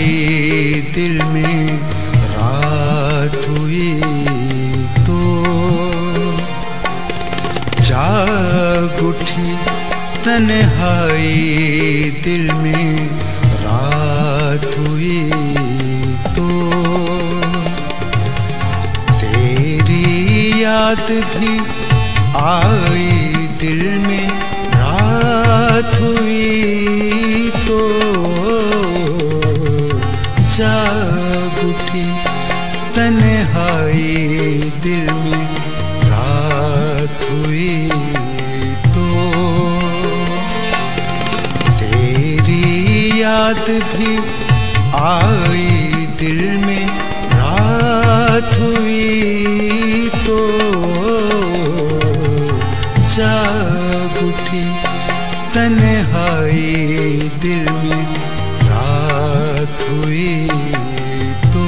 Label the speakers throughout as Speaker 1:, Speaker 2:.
Speaker 1: तन्हाई दिल में रात हुई तो जाग उठी तन्हाई दिल में रात हुई तो तेरी याद भी आई दिल में रात हुई तो जाग उठी तन्हाई दिल में रात हुई तो तेरी याद भी आई दिल में रात हुई तो जाग उठी तन्हाई दिल में रात हुई तो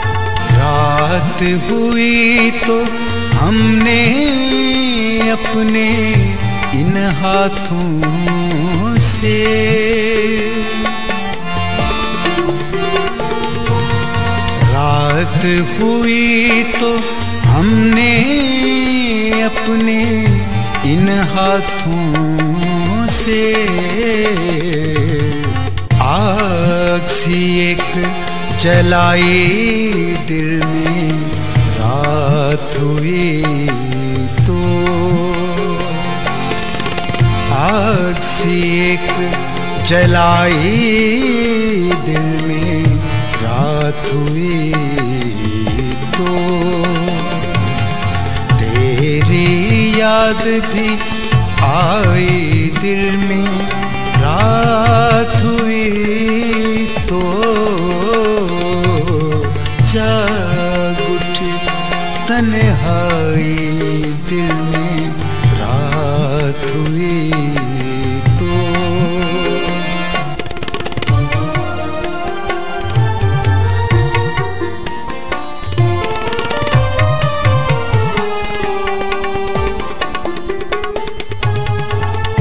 Speaker 1: रात हुई तो हमने अपने इन हाथों से रात हुई तो हमने अपने इन हाथों से आग सी एक जलाई दिल में रात हुई तो आग सी एक जलाई दिल में रात हुई तो तेरी याद भी आई दिल में रात हुई तो जाग उठी तन्हाई दिल में रात हुई तो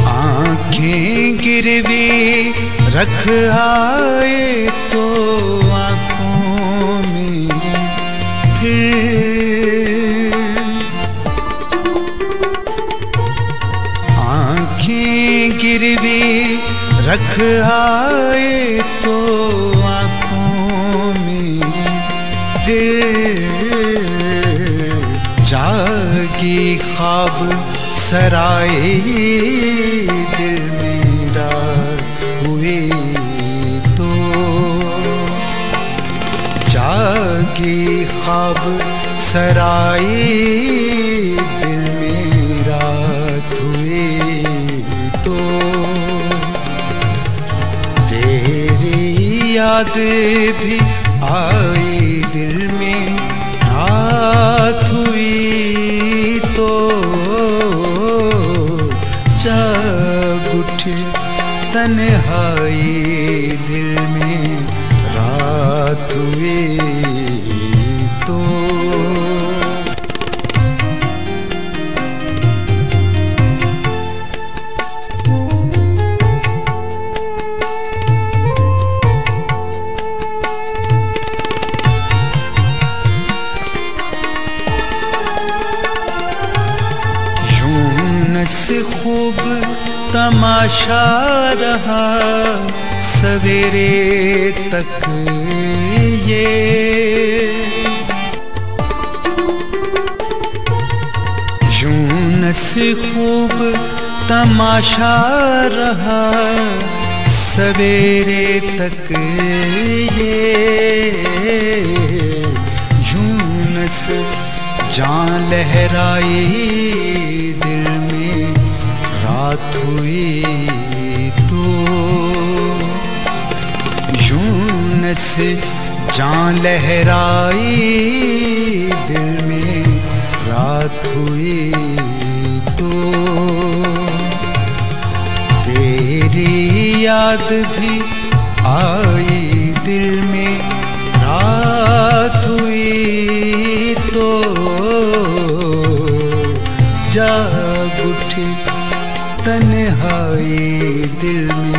Speaker 1: आंखें गिरवी रख आए तो आंखों में फिर आंखें गिरवी रख आए तो आंखों में फिर जागी ख्वाब सराए दिल में रात हुई तो जागी ख्वाब सराए दिल में रात हुई तो तेरी याद भी आई दिल में रात हुई तो जाग उठी तन्हाई दिल में रात हुई तो से खूब तमाशा रहा सवेरे तक ये यूं से खूब तमाशा रहा सवेरे तक ये यूं से जान लहराई दिल में रात हुई तो यूं से जान लहराई दिल में रात हुई तो तेरी याद भी आई दिल में, रात हुई तो जाग उठी तन्हाई दिल में।